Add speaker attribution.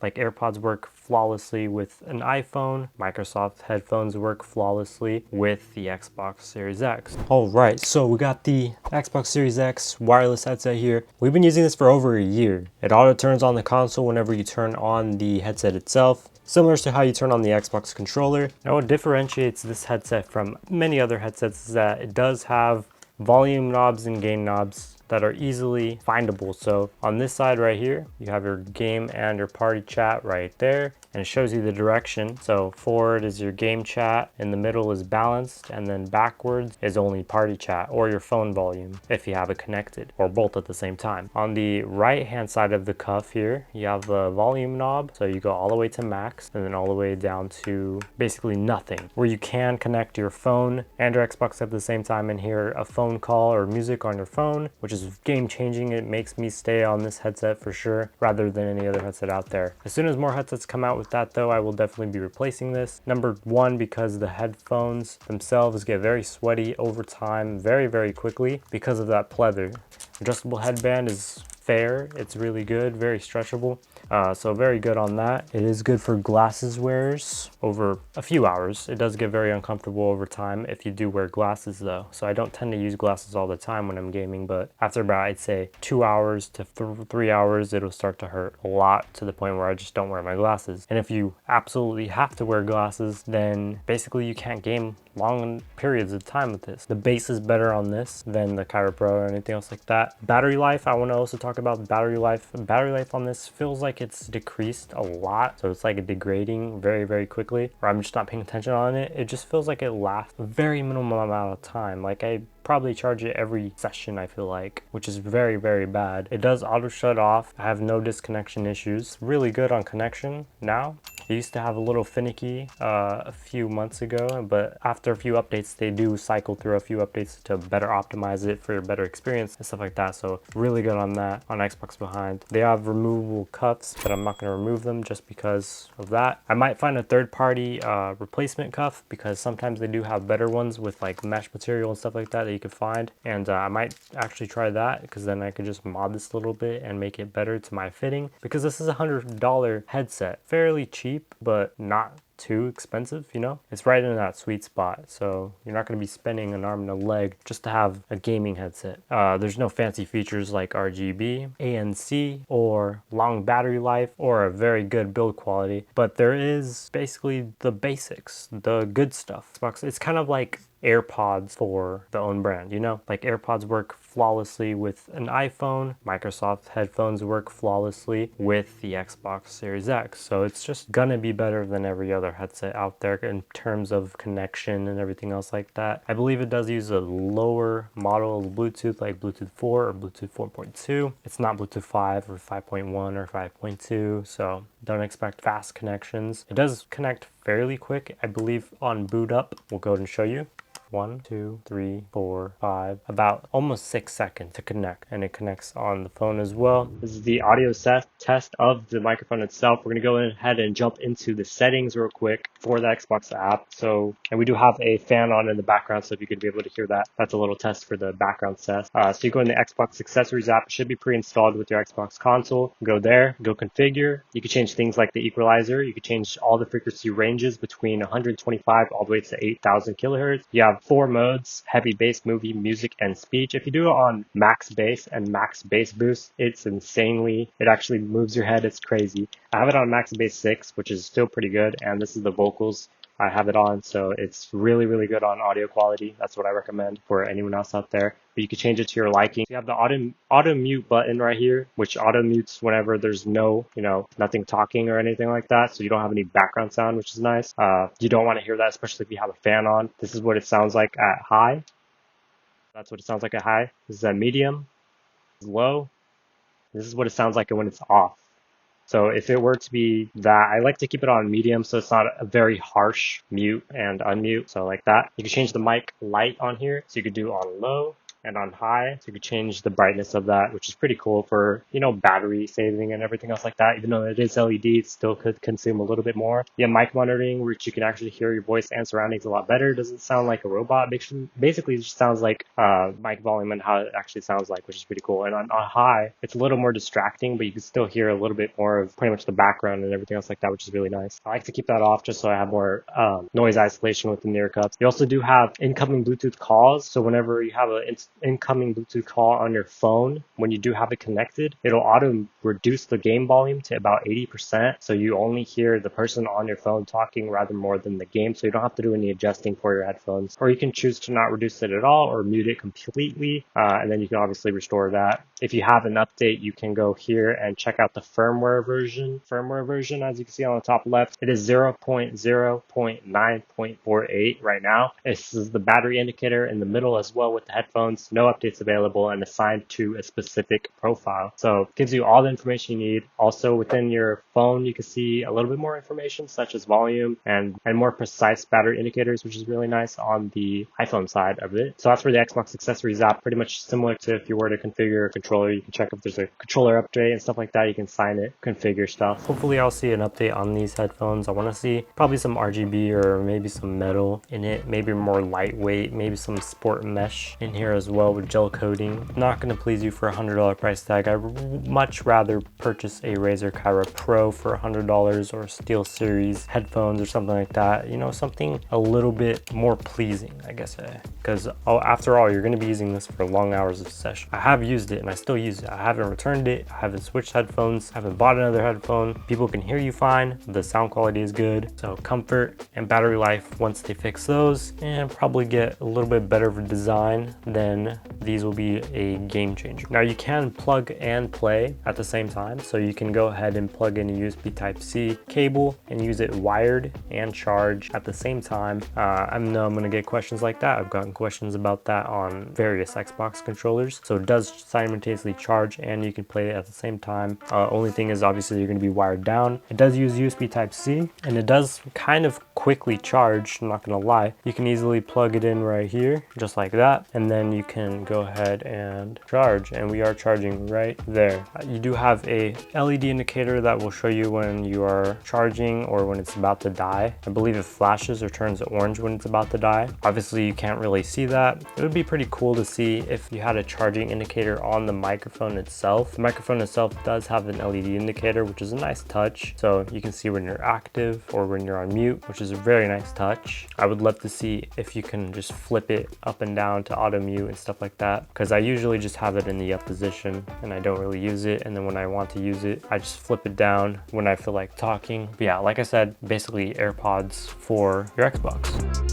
Speaker 1: Like AirPods work flawlessly with an iPhone. Microsoft headphones work flawlessly with the Xbox Series X. All right, so we got the Xbox Series X wireless headset here. We've been using this for over a year. It auto turns on the console whenever you turn on the headset itself, similar to how you turn on the Xbox controller. Now what differentiates this headset from many other headsets is that it does have volume knobs and gain knobs that are easily findable. So on this side right here, you have your game and your party chat right there, and it shows you the direction. So forward is your game chat, in the middle is balanced, and then backwards is only party chat or your phone volume if you have it connected, or both at the same time. On the right hand side of the cuff here, you have the volume knob. So you go all the way to max and then all the way down to basically nothing, where you can connect your phone and your Xbox at the same time and hear a phone call or music on your phone, which is game changing. It makes me stay on this headset for sure, rather than any other headset out there. As soon as more headsets come out with that though, I will definitely be replacing this. Number one, because the headphones themselves get very sweaty over time very quickly because of that pleather. Adjustable headband is fair, it's really good, very stretchable. So very good on that. It is good for glasses wearers over a few hours. It does get very uncomfortable over time if you do wear glasses though. So I don't tend to use glasses all the time when I'm gaming, but after about, I'd say 2 hours to 3 hours, it'll start to hurt a lot, to the point where I just don't wear my glasses. And if you absolutely have to wear glasses, then basically you can't game long periods of time with this. The bass is better on this than the Kyro Pro or anything else like that. Battery life, I want to also talk about battery life. Battery life on this feels like it's decreased a lot, so it's like degrading very quickly, or I'm just not paying attention on it. It just feels like it lasts a very minimal amount of time. Like I probably charge it every session, I feel like, which is very bad. It does auto shut off. I have no disconnection issues. Really good on connection now. It used to have a little finicky a few months ago, but after a few updates, they do cycle through a few updates to better optimize it for a better experience and stuff like that. So really good on that. On Xbox Behind, they have removable cuffs, but I'm not going to remove them just because of that. I might find a third-party replacement cuff, because sometimes they do have better ones with like mesh material and stuff like that you could find, and I might actually try that, because then I could just mod this a little bit and make it better to my fitting, because this is a $100 headset, fairly cheap but not too expensive, you know? It's right in that sweet spot, so you're not going to be spending an arm and a leg just to have a gaming headset. There's no fancy features like RGB, ANC, or long battery life, or a very good build quality, but there is basically the basics, the good stuff. It's kind of like AirPods for the own brand, you know? Like AirPods work flawlessly with an iPhone. Microsoft headphones work flawlessly with the Xbox Series X. So it's just gonna be better than every other headset out there in terms of connection and everything else like that. I believe it does use a lower model of Bluetooth, like Bluetooth 4 or Bluetooth 4.2. It's not Bluetooth 5 or 5.1 or 5.2, so don't expect fast connections. It does connect fairly quick, I believe. On boot up, we'll go ahead and show you. 1, 2, 3, 4, 5, about almost 6 seconds to connect, and it connects on the phone as well. This is the audio test of the microphone itself. We're gonna go ahead and jump into the settings real quick for the Xbox app. So, and we do have a fan on in the background, so if you could be able to hear that, that's a little test for the background test. So you go in the Xbox accessories app. It should be pre-installed with your Xbox console. Go there, go configure. You can change things like the equalizer. You can change all the frequency ranges between 125 all the way to 8,000 kilohertz. You have 4 modes: heavy bass, movie, music, and speech. If you do it on max bass and max bass boost, it actually moves your head. It's crazy. I have it on max bass 6, which is still pretty good, and this is the vocals I have it on, so it's really good on audio quality. That's what I recommend for anyone else out there. But you can change it to your liking. You have the auto mute button right here, which auto mutes whenever there's nothing talking or anything like that, so you don't have any background sound, which is nice. You don't want to hear that, especially if you have a fan on. This is what it sounds like at high. That's what it sounds like at high. This is at medium, low. This is what it sounds like when it's off. So if it were to be that, I like to keep it on medium so it's not a very harsh mute and unmute. So like that. You can change the mic light on here. So you could do on low, and on high, so you can change the brightness of that, which is pretty cool for, you know, battery saving and everything else like that. Even though it is LED, it still could consume a little bit more. You have mic monitoring, which you can actually hear your voice and surroundings a lot better. It doesn't sound like a robot. Basically, it just sounds like mic volume and how it actually sounds like, which is pretty cool. And on high, it's a little more distracting, but you can still hear a little bit more of pretty much the background and everything else like that, which is really nice. I like to keep that off just so I have more noise isolation with the near cups. You also do have incoming Bluetooth calls. So whenever you have an incoming Bluetooth call on your phone, when you do have it connected, it'll auto reduce the game volume to about 80%. So you only hear the person on your phone talking rather more than the game. So you don't have to do any adjusting for your headphones. Or you can choose to not reduce it at all or mute it completely. And then you can obviously restore that. If you have an update, you can go here and check out the firmware version. As you can see on the top left, it is 0.0.9.48 right now. This is the battery indicator in the middle as well with the headphones. No updates available and assigned to a specific profile. So it gives you all the information you need. Also within your phone, you can see a little bit more information such as volume and more precise battery indicators, which is really nice on the iPhone side of it. So that's for the Xbox Accessories app, pretty much similar to if you were to configure a controller. You can check if there's a controller update and stuff like that. You can sign it, configure stuff. Hopefully I'll see an update on these headphones. I want to see probably some RGB or maybe some metal in it, maybe more lightweight, maybe some sport mesh in here as well with gel coating. Not going to please you for $100 price tag. I would much rather purchase a Razer Kyra Pro for $100 or Steel Series headphones or something like that. You know, something a little bit more pleasing, I guess, because after all, you're going to be using this for long hours of session. I have used it and I still use it. I haven't returned it. I haven't switched headphones. I haven't bought another headphone. People can hear you fine. The sound quality is good. So comfort and battery life, once they fix those and probably get a little bit better of a design, then these will be a game changer. Now you can plug and play at the same time. So you can go ahead and plug in a USB Type-C cable and use it wired and charge at the same time. I know I'm gonna get questions like that. I've gotten questions about that on various Xbox controllers. So it does simultaneously charge and you can play it at the same time. Only thing is obviously you're gonna be wired down. It does use USB Type-C and it does kind of quickly charge, I'm not gonna lie. You can easily plug it in right here, just like that. And then you can go ahead and charge, and we are charging right there. You do have a LED indicator that will show you when you are charging or when it's about to die. I believe it flashes or turns orange when it's about to die. Obviously you can't really see that. It would be pretty cool to see if you had a charging indicator on the microphone itself. The microphone itself does have an LED indicator, which is a nice touch. So you can see when you're active or when you're on mute, which is a very nice touch. I would love to see if you can just flip it up and down to auto mute and stuff like that, because I usually just have it in the up position and I don't really use it. And then when I want to use it, I just flip it down when I feel like talking. But yeah, like I said, basically AirPods for your Xbox.